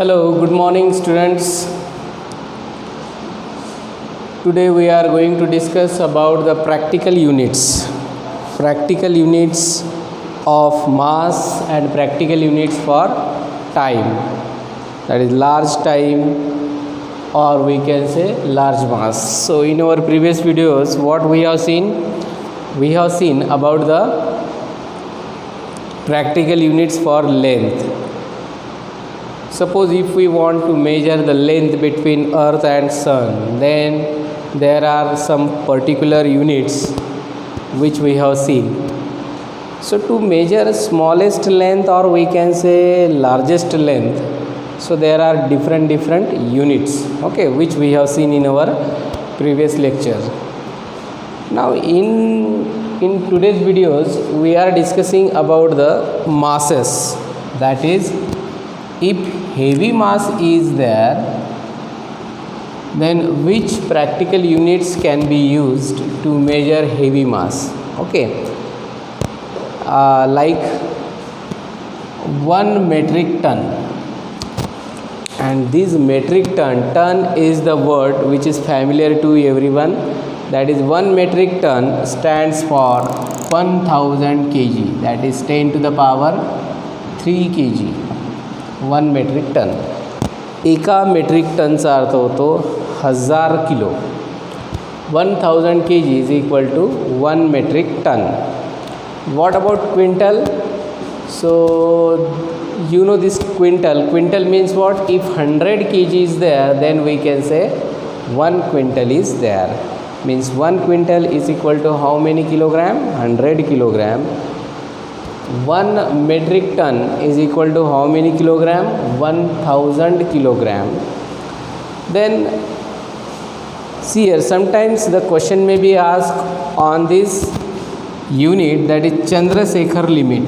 Hello, good morning students. Today we are going to discuss about the practical units. Practical units of mass and practical units for time. That is large time, or we can say large mass. So in our previous videos what we have seen? We have seen about the practical units for length. Suppose if we want to measure the length between earth and sun, then there are some particular units which we have seen. So to measure smallest length, or we can say largest length, so there are different units, okay, which we have seen in our previous lecture. Now in today's videos we are discussing about the masses. That is, if heavy mass is there, then which practical units can be used to measure heavy mass? Okay, like 1 metric ton, and this metric ton is the word which is familiar to everyone. That is, 1 metric ton stands for 1000 kg, that is 10 to the power 3 kg. 1 metric ton. एका metric टनचा अर्थ होतो 1000 kilo. 1000 kg is equal to 1 metric ton. What about quintal? So you know this quintal. Quintal means what? If 100 kg is there, then we can say 1 quintal is there. Means 1 quintal is equal to how many kilogram? 100 kilogram. 1 metric ton is equal to how many kilogram? 1000 kilogram. Then see here, sometimes the question may be asked on this unit, that is Chandrasekhar limit.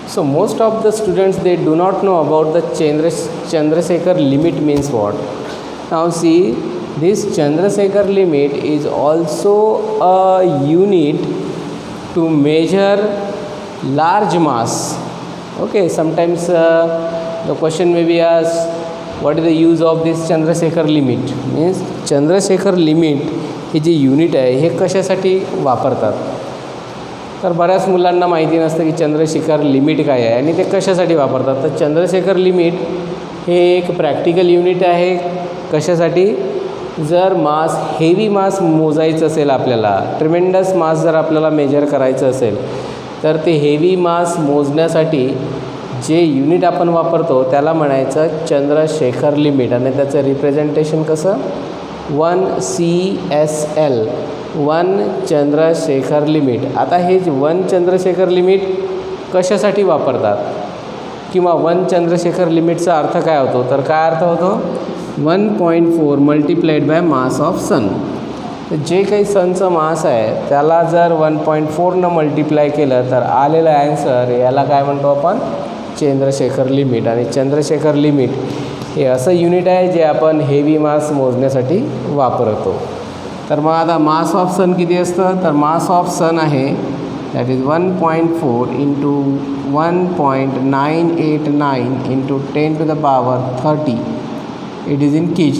So most of the students, they do not know about the Chandrasekhar limit means what. Now see, this Chandrasekhar limit is also a unit to measure large mass. Okay, sometimes the question may be asked, what is the use of this Chandrasekhar limit? Means Chandrasekhar limit हे जे unit आहे हे कशासाठी वापरतात? तर बऱ्याच मुलांना माहिती नसतं की चंद्रशेखर लिमिट काय आहे आणि ते कशासाठी वापरतात. तर चंद्रशेखर लिमिट हे एक प्रॅक्टिकल युनिट आहे. कशासाठी? जर मास, हेवी मास मोजायचं असेल आपल्याला, ट्रिमेंडस मास जर आपल्याला मेजर करायचं असेल, तर ते हेवी मास मोजण्यासाठी जे युनिट आपण वापरतो त्याला म्हणायचं चंद्रशेखर लिमिट. आणि त्याचं रिप्रेझेंटेशन कसं? 1 CSL, 1 चंद्रशेखर लिमिट. आता हे 1 चंद्रशेखर लिमिट कशासाठी वापरतात, किंवा 1 चंद्रशेखर लिमिटचा अर्थ काय होतो? तर काय अर्थ होतो? 1.4 मल्टिप्लाइड बाय मास ऑफ सन. जे काही सनचं मास आहे त्याला जर 1.4 मल्टिप्लाय केलं तर आलेलं ॲन्सर याला काय म्हणतो आपण? चंद्रशेखर लिमिट. आणि चंद्रशेखर लिमिट हे असं युनिट आहे जे आपण हेवी मास मोजण्यासाठी वापरतो. तर मग आता मास ऑफ सन किती असतं? तर मास ऑफ सन आहे that is 1.4 into 1.989 into 10 to the power 30. It is in kg.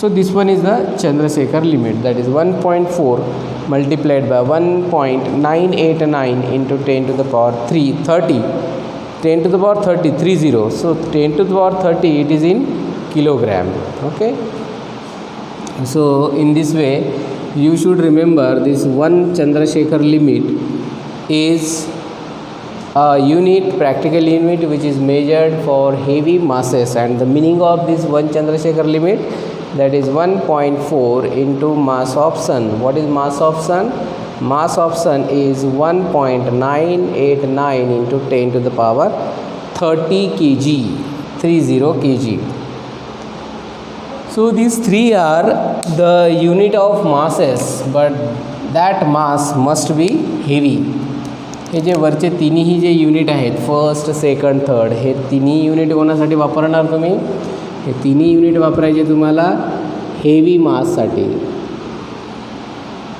So this one is the Chandrasekhar limit, that is 1.4 multiplied by 1.989 into 10 to the power 30. 10 to the power 30, 30. So 10 to the power 30, it is in kilogram. Okay. So in this way you should remember this 1 Chandrasekhar limit is a unit, practical unit, which is measured for heavy masses, and the meaning of this 1 Chandrasekhar limit, that is 1.4 into mass of sun. What is mass of sun? Mass of sun is 1.989 into 10 to the power 30 kg, 30 kg. So these three are the unit of masses, but that mass must be heavy. हे जे वरचे तिन्ही जे unit आहेत, first, second, third, हे तिन्ही unit कोणासाठी वापरणार तुम्ही? हे तिन्ही युनिट वापरायचे तुम्हाला हेवी माससाठी.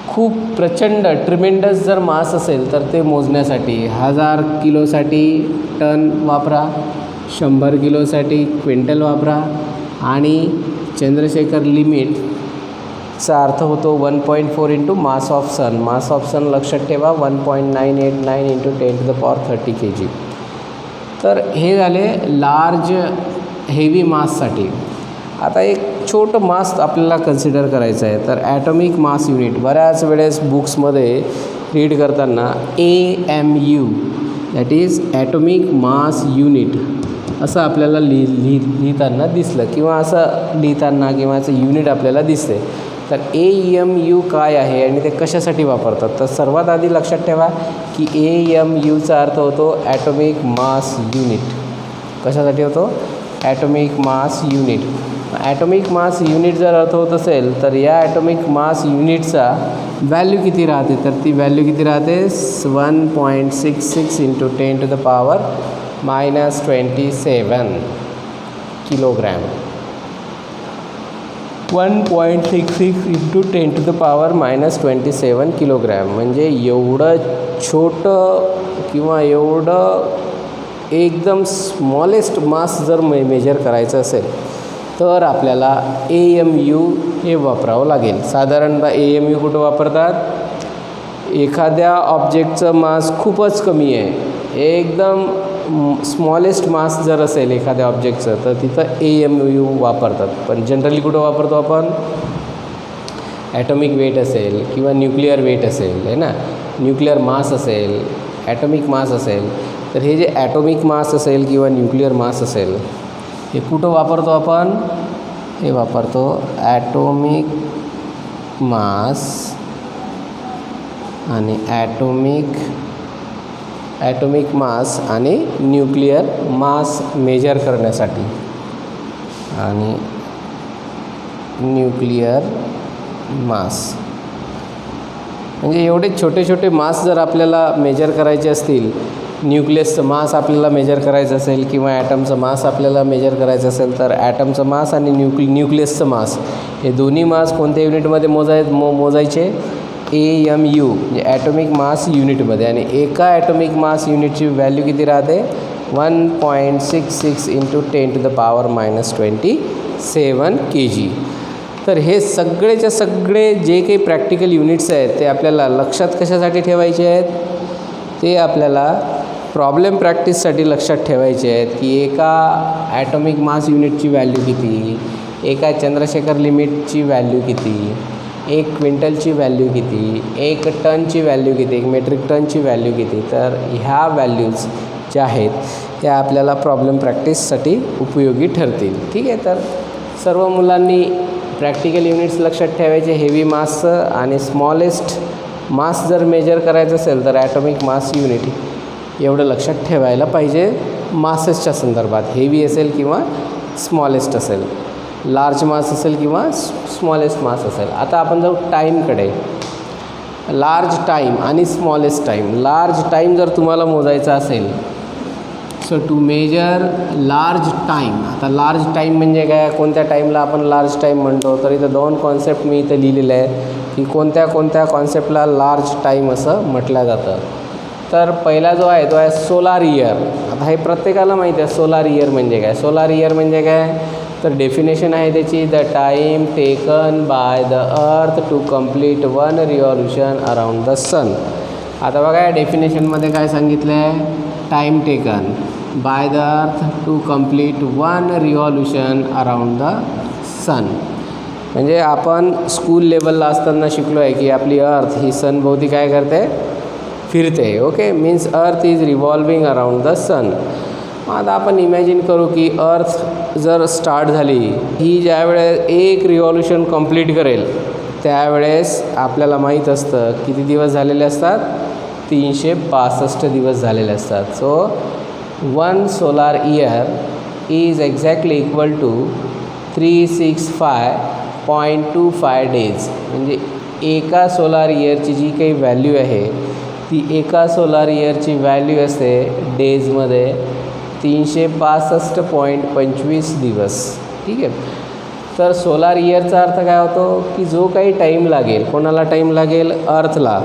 खूप प्रचंड ट्रिमेंडस जर मास असेल तर ते मोजण्यासाठी 1000 किलोसाठी टन वापरा, 100 किलोसाठी क्विंटल वापरा आणि चंद्रशेखर लिमिटचा अर्थ होतो 1.4 into mass of sun. Mass of sun लक्षात ठेवा 1.989 इंटू 10⁻30 kg. तर हे झाले लार्ज हेवी माससाठी. आता एक छोटं मास आपल्याला कन्सिडर करायचं आहे. तर ॲटॉमिक मास युनिट बऱ्याच वेळेस बुक्समध्ये रीड करताना AMU that is atomic mass unit असं आपल्याला लिहिताना दिसलं किंवा असं लिहिताना किंवा असं युनिट आपल्याला दिसते. तर AMU काय आहे आणि ते कशासाठी वापरतात. तर सर्वात आधी लक्षात ठेवा की AMUचा अर्थ होतो ॲटॉमिक मास युनिट. कशासाठी होतो. Atomic mass unit. Atomic mass unit जर अर्थ होत असेल तर या ॲटॉमिक मास युनिटचा व्हॅल्यू किती राहते. तर ती व्हॅल्यू किती राहते 1.66 इंटू 10⁻⁻27 किलोग्रॅम. 1.66 इंटू 10⁻⁻27 किलोग्रॅम म्हणजे एवढं छोटं किंवा एवढं एकदम स्मॉलेस्ट मास जर मेजर करायचं असेल तर आपल्याला AMU हे वापरावं लागेल. साधारणतः AMU कुठं वापरतात. एखाद्या ऑब्जेक्टचं मास खूपच कमी आहे, एकदम स्मॉलेस्ट मास जर असेल एखाद्या ऑब्जेक्टचं तर तिथं AMU वापरतात. पण जनरली कुठं वापरतो आपण. ॲटॉमिक वेट असेल किंवा न्यूक्लिअर वेट असेल आहे ना, न्यूक्लिअर मास असेल, ॲटॉमिक मास असेल, तर हे जे ॲटॉमिक मास असेल किंवा न्यूक्लिअर मास असेल हे कुठं वापरतो आपण. हे वापरतो ॲटॉमिक मास आणि ॲटॉमिक मास आणि न्यूक्लिअर मास मेजर करण्यासाठी. आणि न्यूक्लिअर मास म्हणजे एवढे छोटे छोटे मास जर आपल्याला मेजर करायचे असतील, न्यूक्लियसचं मास आपल्याला मेजर करायचं असेल किंवा ॲटमचं मास आपल्याला मेजर करायचं असेल तर ॲटमचं मास आणि न्यूक्लियसचं मास हे दोन्ही मास कोणत्या युनिटमध्ये मोजायचे. AMU म्हणजे ॲटॉमिक मास युनिटमध्ये. आणि एका ॲटॉमिक मास युनिटची व्हॅल्यू किती राहते 1.66 इंटू 10⁻⁻27 kg. तर हे सगळेच्या सगळे जे काही प्रॅक्टिकल युनिट्स आहेत ते आपल्याला लक्षात कशासाठी ठेवायचे आहेत. ते आपल्याला प्रॉब्लेम प्रॅक्टिससाठी लक्षात ठेवायचे आहेत की एका ॲटॉमिक मास युनिटची व्हॅल्यू किती, एका चंद्रशेखर लिमिटची व्हॅल्यू किती, 1 क्विंटलची व्हॅल्यू किती, 1 टनची व्हॅल्यू किती, 1 मेट्रिक टनची व्हॅल्यू किती. तर ह्या व्हॅल्यूज ज्या आहेत त्या आपल्याला प्रॉब्लेम प्रॅक्टिससाठी उपयोगी ठरतील. ठीक आहे. तर सर्व मुलांनी प्रॅक्टिकल युनिट्स लक्षात ठेवायचे. हेवी मासचं आणि स्मॉलेस्ट मास जर मेजर करायचं असेल तर ॲटॉमिक मास युनिट एवढं लक्षात ठेवायला पाहिजे मासेसच्या संदर्भात. हेवी असेल किंवा स्मॉलेस्ट असेल, लार्ज मास असेल किंवा स्मॉलेस्ट मास असेल. आता आपण जाऊ टाईमकडे. लार्ज टाईम आणि स्मॉलेस्ट टाईम. लार्ज टाईम जर तुम्हाला मोजायचा असेल so to measure large time. आता लार्ज टाईम म्हणजे काय, कोणत्या टाईमला आपण लार्ज टाईम म्हणतो. तर इथं 2 कॉन्सेप्ट मी इथं लिहिलेलं आहे की कोणत्या कोणत्या कॉन्सेप्टला लार्ज टाईम असं म्हटलं जातं. तर पहिला जो आहे तो आहे सोलार इयर. आता हे प्रत्येकाला माहिती आहे सोलार इयर म्हणजे काय. सोलार इयर म्हणजे काय तर डेफिनेशन आहे त्याची the time taken by the earth to complete 1 revolution around the sun. आता बघा या डेफिनेशनमध्ये काय सांगितलं आहे. Time taken by the earth to complete 1 revolution around the sun. म्हणजे आपण स्कूल लेवलला असताना शिकलो आहे की आपली अर्थ ही सनभोवती काय करते, फिरते. Okay, means earth is revolving around the sun. आता आपण इमॅजिन करू की अर्थ जर स्टार्ट झाली, ही ज्यावेळेस 1 रिव्हॉल्यूशन कंप्लीट करेल त्यावेळेस आपल्याला माहीत असतं किती दिवस झालेले असतात, 365 दिवस झालेले असतात. So 1 solar year is exactly equal to 365.25 days. म्हणजे एका सोलार इयरची जी काही व्हॅल्यू आहे ती एका सोलार इयरची व्हॅल्यू असते डेजमध्ये 365.25 दिवस. ठीक आहे. तर सोलार इयरचा अर्थ काय होतो की जो काही टाईम लागेल, कोणाला टाईम लागेल, अर्थला.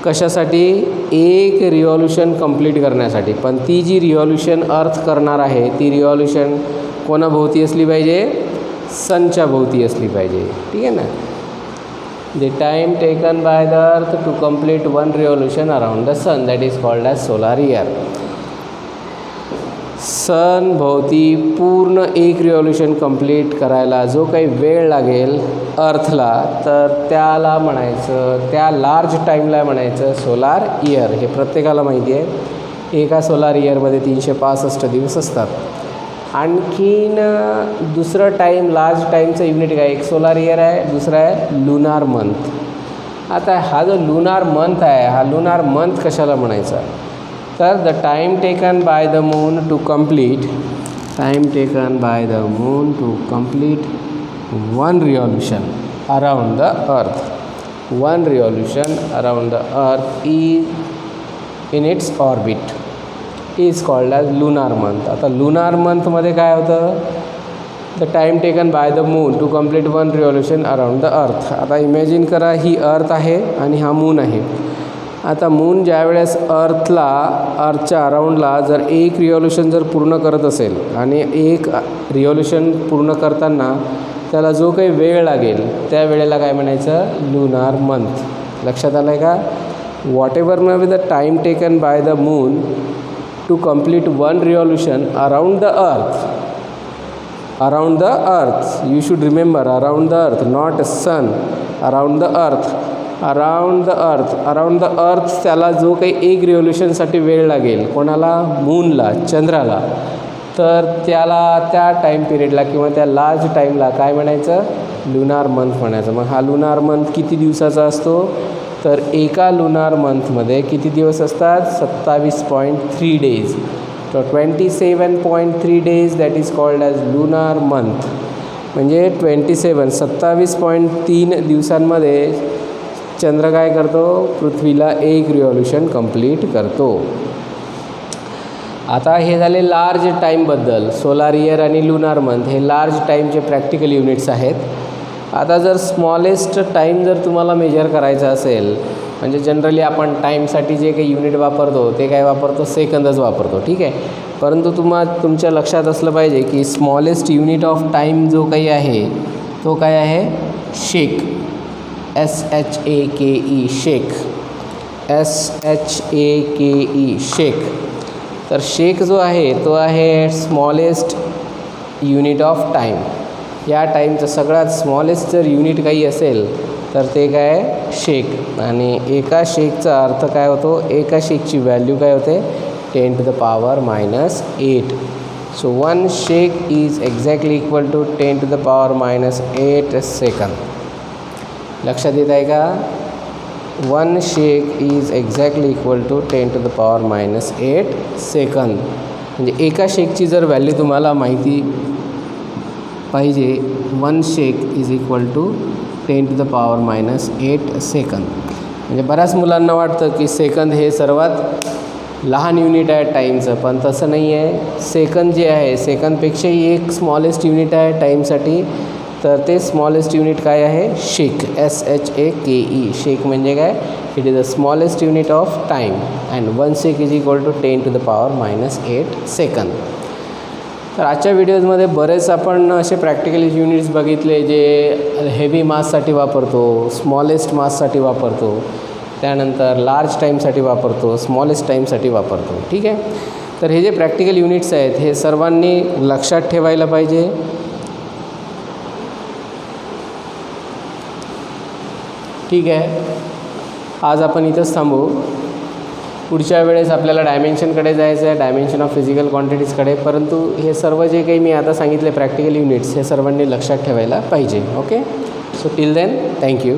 कशासाठी? एक रिव्हॉल्यूशन कंप्लीट करण्यासाठी. पण ती जी रिव्हॉल्यूशन अर्थ करणार आहे ती रिव्हॉल्यूशन कोणाभोवती असली पाहिजे? सनच्या भोवती असली पाहिजे. ठीक आहे ना. The time taken by the earth to complete one revolution around the sun that is called as solar year. Sun भोवती पूर्ण एक रिव्हॉल्यूशन कंप्लीट करायला जो काही वेळ लागेल अर्थला, तर त्याला म्हणायचं, त्या लार्ज टाईमला म्हणायचं सोलार इयर. हे प्रत्येकाला माहिती आहे. एका सोलार इयरमध्ये 365 दिवस असतात. आणखीन दुसरं टाईम, लार्ज टाईमचं युनिट काय? एक सोलार इयर आहे, दुसरा आहे लुनार मंथ. आता हा जो लुनार मंथ आहे, हा लुनार मंथ कशाला म्हणायचा? तर the time taken by the moon to complete, time taken by the moon to complete one revolution around the earth. One revolution around the earth is in its orbit is called as lunar month. आता lunar मंथमध्ये काय होतं? The time taken by the moon to complete one revolution around the earth. आता imagine करा, ही अर्थ आहे आणि हा मून आहे. आता मून ज्यावेळेस अर्थच्या अराऊंडला जर एक रिव्हॉल्यूशन जर पूर्ण करत असेल आणि एक रिव्हॉल्यूशन पूर्ण करताना त्याला जो काही वेळ लागेल त्या वेळेला काय म्हणायचं? Lunar month. लक्षात आलं आहे का? Whatever may be the time taken by the moon to complete one revolution around the earth. Around the earth, you should remember, around the earth, not sun, around the earth. Around the earth, around the earth त्याला जो काही एक रिव्हॉल्यूशनसाठी वेळ लागेल, कोणाला? मूनला, चंद्राला, तर त्याला त्या टाईम पिरियडला किंवा त्या लार्ज टाईमला काय म्हणायचं? लुनार मंथ म्हणायचं. मग हा लुनार मंथ किती दिवसाचा असतो? तर एका लुनार मंथमध्ये किती दिवस असतात? 27.3 डेज. तर 27.3 days that is called as lunar month. म्हणजे 27.3 दिवसांमध्ये चंद्र काय करतो? पृथ्वीला एक रिव्हॉल्यूशन कंप्लीट करतो. आता हे झाले लार्ज टाईमबद्दल. सोलार इयर आणि लुनार मंथ हे लार्ज टाईमचे प्रॅक्टिकल युनिट्स आहेत. आता जर स्मॉलेस्ट टाईम जर तुम्हाला मेजर करायचं असेल, म्हणजे जनरली आपण टाईमसाठी जे काही युनिट वापरतो ते काय वापरतो? सेकंदच वापरतो. ठीक आहे. परंतु तुमच्या लक्षात असलं पाहिजे की स्मॉलेस्ट युनिट ऑफ टाईम जो काही आहे तो काय आहे? शेक. SHAKE, शेक. SHAKE, शेक. तर शेक जो आहे तो आहे स्मॉलेस्ट युनिट ऑफ टाईम. या टाईमचं सगळ्यात स्मॉलेस्ट जर युनिट काही असेल तर ते काय? शेक. आणि एका शेकचा अर्थ काय होतो? एका शेकची व्हॅल्यू काय होते? 10⁻⁻8. So 1 shake is exactly equal to 10⁻⁸ second. लक्षात येत आहे का? 1 shake is exactly equal to 10⁻⁸ second. म्हणजे एका शेकची जर व्हॅल्यू तुम्हाला माहिती पाहिजे, 1 shake is equal to 10⁻⁸ second. म्हणजे बऱ्याच मुलांना वाटतं की सेकंद हे सर्वात लहान युनिट आहे टाईमचं, पण तसं नाही आहे. सेकंद जे आहे, सेकंदपेक्षाही एक स्मॉलेस्ट युनिट आहे टाईमसाठी, तर ते स्मॉलेस्ट युनिट काय आहे? शेक. SHAKE, शेक म्हणजे काय? It is the smallest unit of time and 1 shake is equal to 10⁻⁸ second. तर आजच्या व्हिडिओजमध्ये बरेच आपण असे प्रॅक्टिकल युनिट्स बघितले जे हेवी माससाठी वापरतो, स्मॉलेस्ट माससाठी वापरतो, त्यानंतर लार्ज टाईमसाठी वापरतो, स्मॉलेस्ट टाईमसाठी वापरतो. ठीक आहे. तर हे जे प्रॅक्टिकल युनिट्स आहेत हे सर्वांनी लक्षात ठेवायला पाहिजे. ठीक आहे. आज आपण इथंच थांबू. पुढच्या वेळेस आपल्याला डायमेन्शनकडे जायचं आहे, डायमेन्शन ऑफ फिजिकल क्वांटिटीजकडे. परंतु हे सर्व जे काही मी आता सांगितले प्रॅक्टिकल युनिट्स हे सर्वांनी लक्षात ठेवायला पाहिजे. Okay. So till then, thank you.